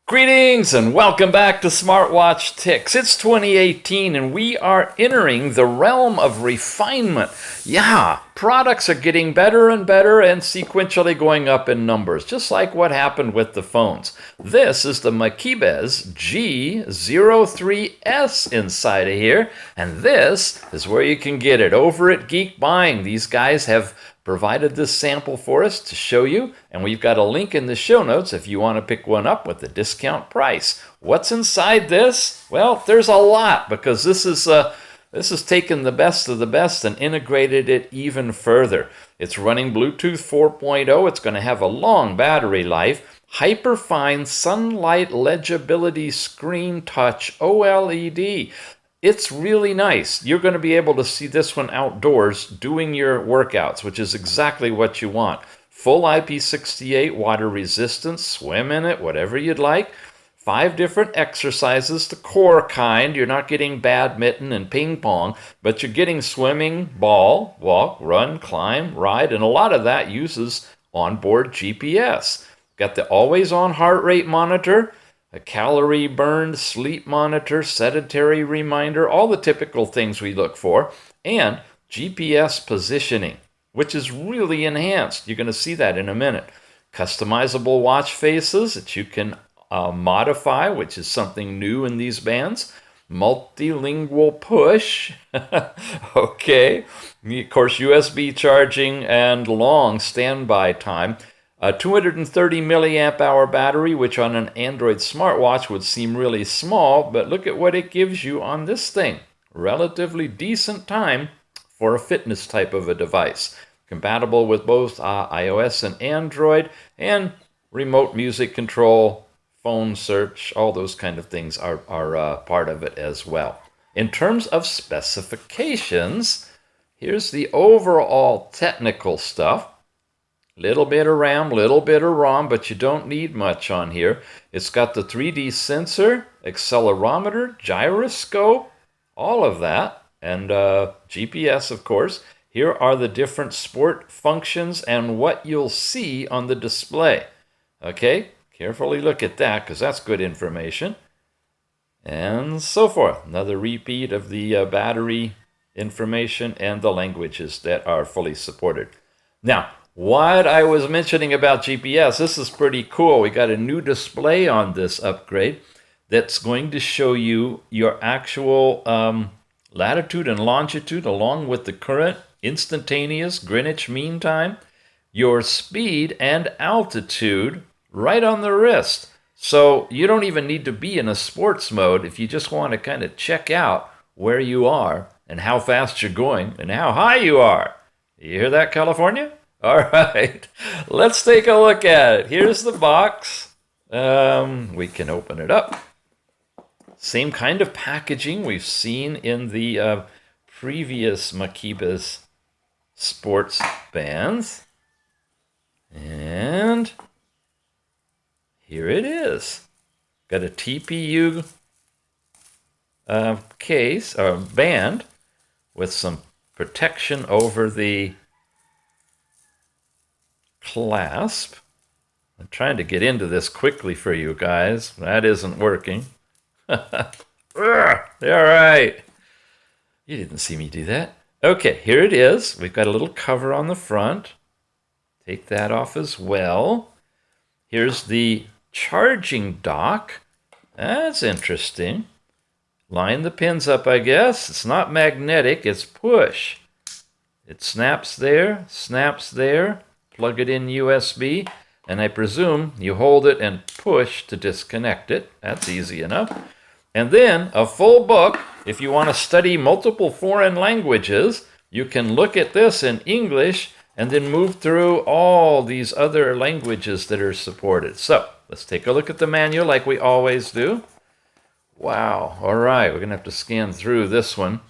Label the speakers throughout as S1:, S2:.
S1: Greetings and welcome back to Smartwatch Ticks. It's 2018 and we are entering the realm of refinement. Yeah, products are getting better and better and sequentially going up in numbers, just like what happened with the phones. This is the MAKIBES G03S inside of here, and this is where you can get it over at Geekbuying. These guys have provided this sample for us to show you, and we've got a link in the show notes if you want to pick one up with the discount price. What's inside this? Well, there's a lot, because this is taken the best of the best and integrated it even further. It's running Bluetooth 4.0. It's going to have a long battery life. Hyperfine sunlight legibility screen touch OLED. It's really nice. You're going to be able to see this one outdoors doing your workouts, which is exactly what you want. Full IP68 water resistance, swim in it, whatever you'd like. 5 different exercises, the core kind. You're not getting badminton and ping pong, but you're getting swimming, ball, walk, run, climb, ride, and a lot of that uses onboard GPS. Got the always-on heart rate monitor, a calorie burned sleep monitor, sedentary reminder, all the typical things we look for, and GPS positioning, which is really enhanced. You're going to see that in a minute. Customizable watch faces that you can modify, which is something new in these bands. Multilingual push. Okay. Of course, USB charging and long standby time. A 230 milliamp hour battery, which on an Android smartwatch would seem really small, but look at what it gives you on this thing. Relatively decent time for a fitness type of a device. Compatible with both iOS and Android, and remote music control, phone search, all those kind of things are part of it as well. In terms of specifications, here's the overall technical stuff. Little bit of RAM, little bit of ROM, but you don't need much on here. It's got the 3D sensor, accelerometer, gyroscope, all of that, and GPS, of course. Here are the different sport functions and what you'll see on the display. Okay, carefully look at that because that's good information. And so forth. Another repeat of the battery information and the languages that are fully supported. Now, what I was mentioning about GPS, this is pretty cool. We got a new display on this upgrade that's going to show you your actual latitude and longitude along with the current instantaneous Greenwich Mean Time, your speed and altitude right on the wrist. So you don't even need to be in a sports mode if you just want to kind of check out where you are and how fast you're going and how high you are. You hear that, California? All right, let's take a look at it. Here's the box. We can open it up. Same kind of packaging we've seen in the previous MAKIBES sports bands. And here it is. Got a TPU case or band with some protection over the clasp. I'm trying to get into this quickly for you guys. That isn't working. All right. You didn't see me do that. Okay, here it is. We've got a little cover on the front. Take that off as well. Here's the charging dock. That's interesting. Line the pins up, I guess. It's not magnetic, it's push. It snaps there, plug it in USB, and I presume you hold it and push to disconnect it. That's easy enough. And then a full book. If you want to study multiple foreign languages, you can look at this in English and then move through all these other languages that are supported. So let's take a look at the manual like we always do. Wow. All right. We're going to have to scan through this one.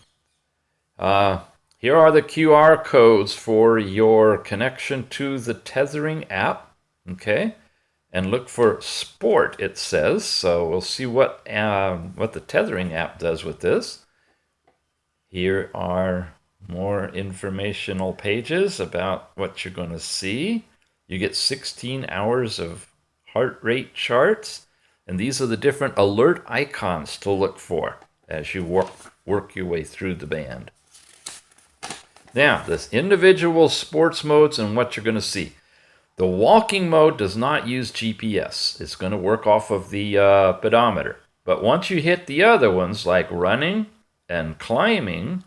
S1: Here are the QR codes for your connection to the tethering app. Okay. And look for sport, it says. So we'll see what the tethering app does with this. Here are more informational pages about what you're going to see. You get 16 hours of heart rate charts. And these are the different alert icons to look for as you work your way through the band. Now, this individual sports modes and what you're going to see. The walking mode does not use GPS. It's going to work off of the pedometer. But once you hit the other ones, like running and climbing,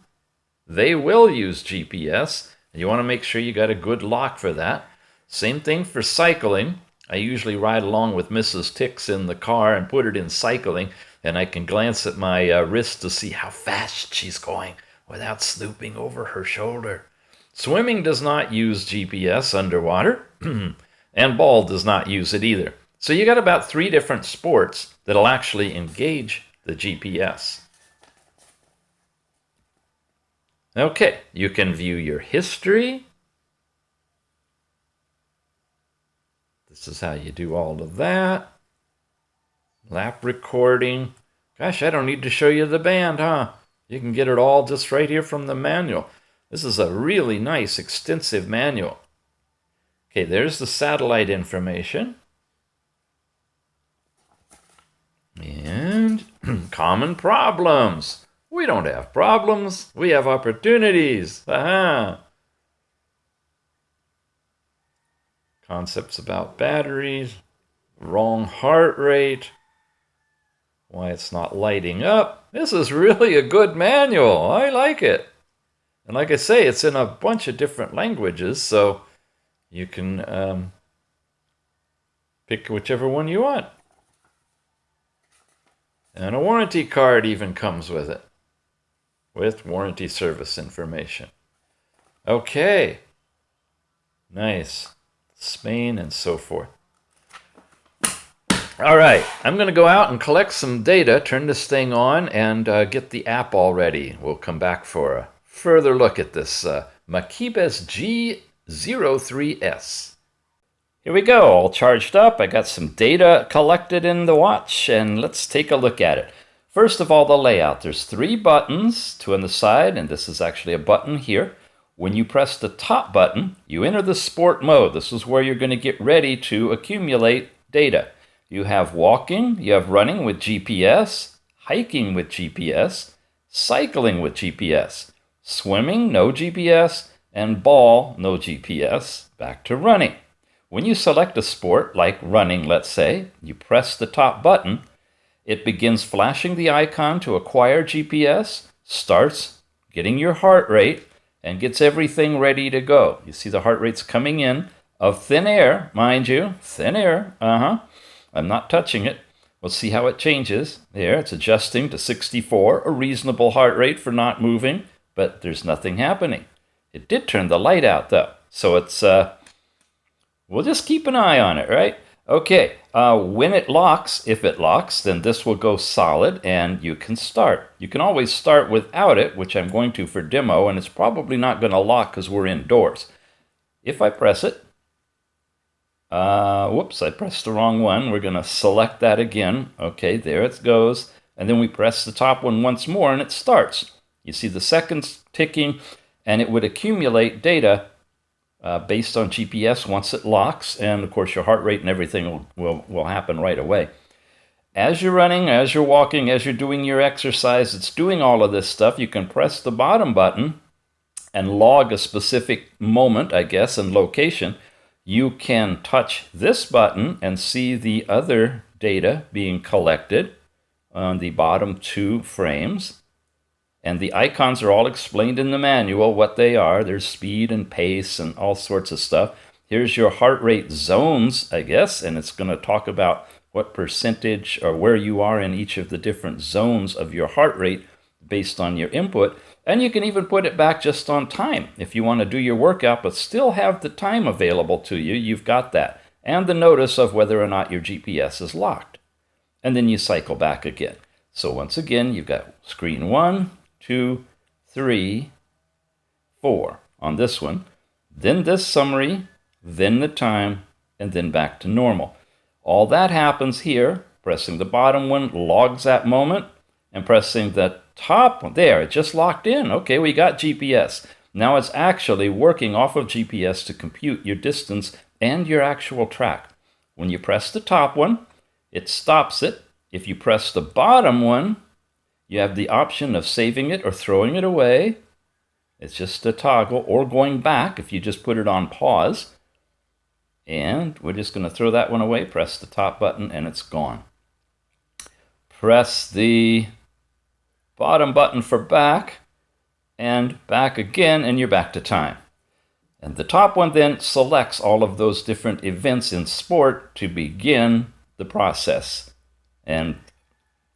S1: they will use GPS. And you want to make sure you got a good lock for that. Same thing for cycling. I usually ride along with Mrs. Tix in the car and put it in cycling, and I can glance at my wrist to see how fast she's going without snooping over her shoulder. Swimming does not use GPS underwater, and ball does not use it either. So you got about 3 different sports that'll actually engage the GPS. Okay, you can view your history. This is how you do all of that. Lap recording. Gosh, I don't need to show you the band, huh? You can get it all just right here from the manual. This is a really nice, extensive manual. Okay, there's the satellite information. And common problems. We don't have problems. We have opportunities. Aha! Concepts about batteries. Wrong heart rate. Why it's not lighting up. This is really a good manual. I like it. And like I say, it's in a bunch of different languages, so you can pick whichever one you want. And a warranty card even comes with it, with warranty service information. Okay. Nice. Spain and so forth. All right, I'm going to go out and collect some data, turn this thing on, and get the app all ready. We'll come back for a further look at this MAKIBES G03S. Here we go, all charged up. I got some data collected in the watch, and let's take a look at it. First of all, the layout. There's 3 buttons, 2 on the side, and this is actually a button here. When you press the top button, you enter the sport mode. This is where you're going to get ready to accumulate data. You have walking, you have running with GPS, hiking with GPS, cycling with GPS, swimming, no GPS, and ball, no GPS. Back to running. When you select a sport, like running, let's say, you press the top button, it begins flashing the icon to acquire GPS, starts getting your heart rate, and gets everything ready to go. You see the heart rate's coming in of thin air, mind you, thin air, I'm not touching it. We'll see how it changes. There, it's adjusting to 64, a reasonable heart rate for not moving, but there's nothing happening. It did turn the light out, though, so it's, we'll just keep an eye on it, right? Okay, when it locks, if it locks, then this will go solid, and you can start. You can always start without it, which I'm going to for demo, and it's probably not going to lock because we're indoors. If I press it, whoops, I pressed the wrong one. We're going to select that again. Okay, there it goes. And then we press the top one once more and it starts. You see the seconds ticking, and it would accumulate data based on GPS once it locks. And of course, your heart rate and everything will happen right away. As you're running, as you're walking, as you're doing your exercise, it's doing all of this stuff. You can press the bottom button and log a specific moment, I guess, and location. You can touch this button and see the other data being collected on the bottom 2 frames. And the icons are all explained in the manual, what they are. There's speed and pace and all sorts of stuff. Here's your heart rate zones, I guess, and it's going to talk about what percentage or where you are in each of the different zones of your heart rate based on your input. And you can even put it back just on time. If you want to do your workout but still have the time available to you, you've got that. And the notice of whether or not your GPS is locked. And then you cycle back again. So once again, you've got screen 1, 2, 3, 4 on this one. Then this summary, then the time, and then back to normal. All that happens here. Pressing the bottom one logs that moment, and pressing the top one, there, it just locked in. Okay, we got GPS. Now it's actually working off of GPS to compute your distance and your actual track. When you press the top one, it stops it. If you press the bottom one, you have the option of saving it or throwing it away. It's just a toggle, or going back if you just put it on pause. And we're just going to throw that one away, press the top button, and it's gone. Press the bottom button for back, and back again, and you're back to time. And the top one then selects all of those different events in sport to begin the process. And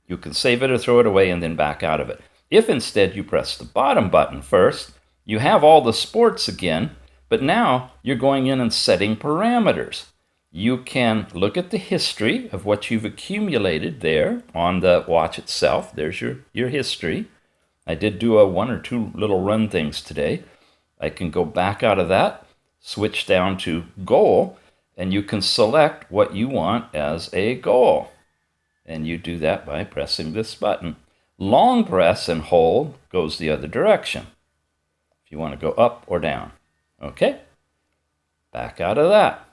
S1: you can save it or throw it away and then back out of it. If instead you press the bottom button first, you have all the sports again, but now you're going in and setting parameters. You can look at the history of what you've accumulated there on the watch itself. There's your history. I did do a 1 or 2 little run things today. I can go back out of that, switch down to goal, and you can select what you want as a goal. And you do that by pressing this button. Long press and hold goes the other direction, if you want to go up or down. Okay? Back out of that.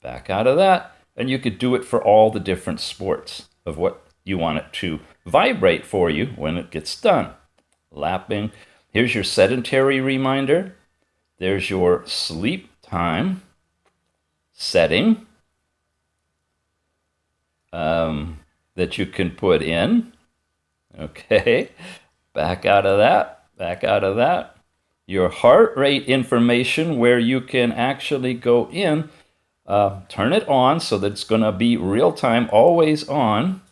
S1: Back out of that. And you could do it for all the different sports of what you want it to vibrate for you when it gets done. Lapping. Here's your sedentary reminder. There's your sleep time setting that you can put in. Okay, back out of that, back out of that. Your heart rate information, where you can actually go in, turn it on so that it's going to be real time, always on.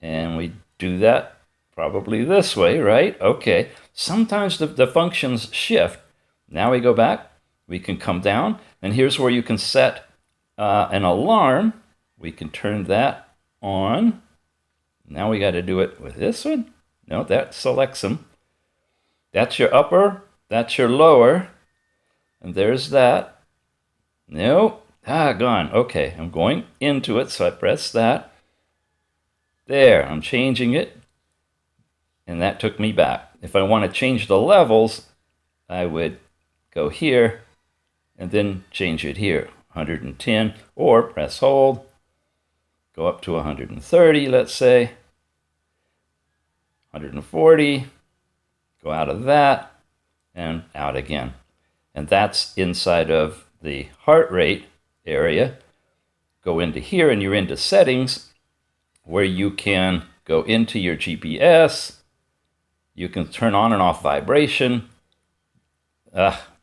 S1: And we do that probably this way, right? Okay, sometimes the functions shift. Now we go back, we can come down, and here's where you can set an alarm. We can turn that on. Now we got to do it with this one. No, that selects them. That's your upper, that's your lower, and there's that. No, gone. Okay, I'm going into it, so I press that. There, I'm changing it, and that took me back. If I want to change the levels, I would go here and then change it here, 110, or press hold, go up to 130, let's say, 140, go out of that, and out again. And that's inside of the heart rate area. Go into here, and you're into settings, where you can go into your GPS. You can turn on and off vibration.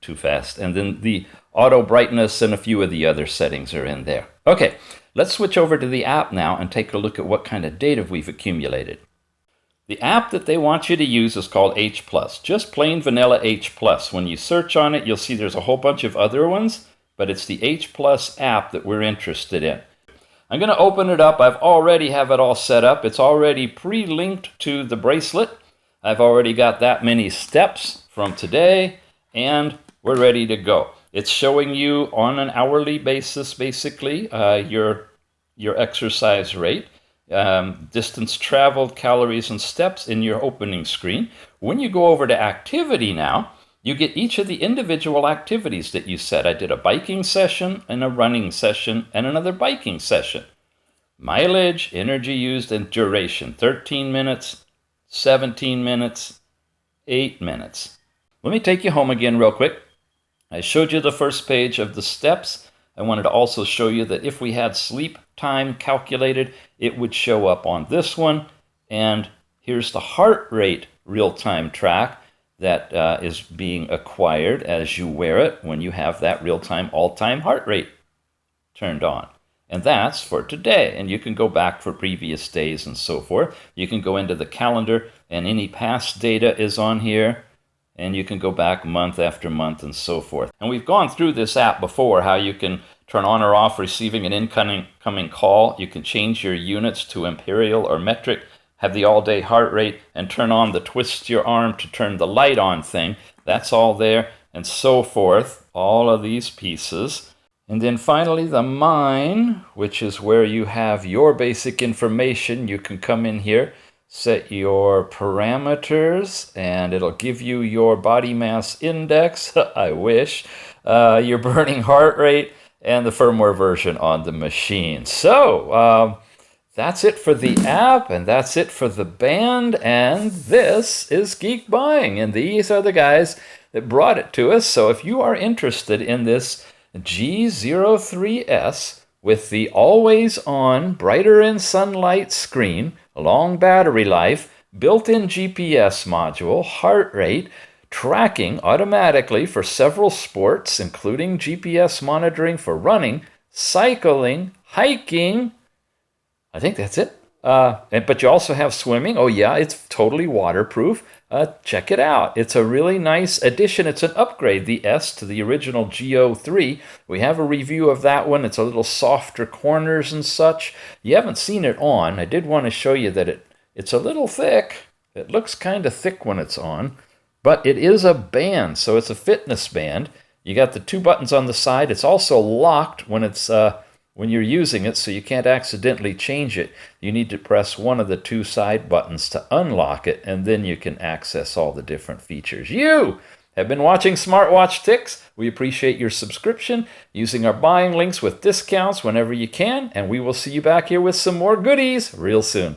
S1: Too fast. And then the auto brightness and a few of the other settings are in there. Okay, let's switch over to the app now and take a look at what kind of data we've accumulated. The app that they want you to use is called H+, just plain vanilla H+. When you search on it, you'll see there's a whole bunch of other ones, but it's the H+ app that we're interested in. I'm going to open it up. I've already have it all set up. It's already pre-linked to the bracelet. I've already got that many steps from today, and we're ready to go. It's showing you on an hourly basis, basically, your exercise rate. Distance traveled, calories, and steps in your opening screen. When you go over to activity now, you get each of the individual activities that you set. I did a biking session and a running session and another biking session. Mileage, energy used, and duration, 13 minutes, 17 minutes, 8 minutes. Let me take you home again real quick. I showed you the first page of the steps. I wanted to also show you that if we had sleep time calculated, it would show up on this one. And here's the heart rate real-time track that is being acquired as you wear it when you have that real-time, all-time heart rate turned on. And that's for today. And you can go back for previous days and so forth. You can go into the calendar, and any past data is on here. And you can go back month after month and so forth. And we've gone through this app before, how you can turn on or off receiving an incoming call. You can change your units to imperial or metric, have the all-day heart rate, and turn on the twist your arm to turn the light on thing. That's all there, and so forth, all of these pieces. And then finally the mine, which is where you have your basic information. You can come in here, set your parameters, and it'll give you your body mass index, I wish, your burning heart rate, and the firmware version on the machine. So that's it for the app, and that's it for the band, and this is Geek Buying, and these are the guys that brought it to us. So if you are interested in this G03S with the always-on, brighter in sunlight screen, long battery life, built-in GPS module, heart rate, tracking automatically for several sports, including GPS monitoring for running, cycling, hiking. I think that's it. But you also have swimming. Oh yeah, it's totally waterproof. Check it out. It's a really nice addition. It's an upgrade, the S to the original G03. We have a review of that one. It's a little softer corners and such. You haven't seen it on. I did want to show you that it's a little thick. It looks kind of thick when it's on, but it is a band, so it's a fitness band. You got the 2 buttons on the side. It's also locked when you're using it, so you can't accidentally change it. You need to press one of the 2 side buttons to unlock it, and then you can access all the different features. You have been watching Smartwatch Ticks. We appreciate your subscription, using our buying links with discounts whenever you can, and we will see you back here with some more goodies real soon.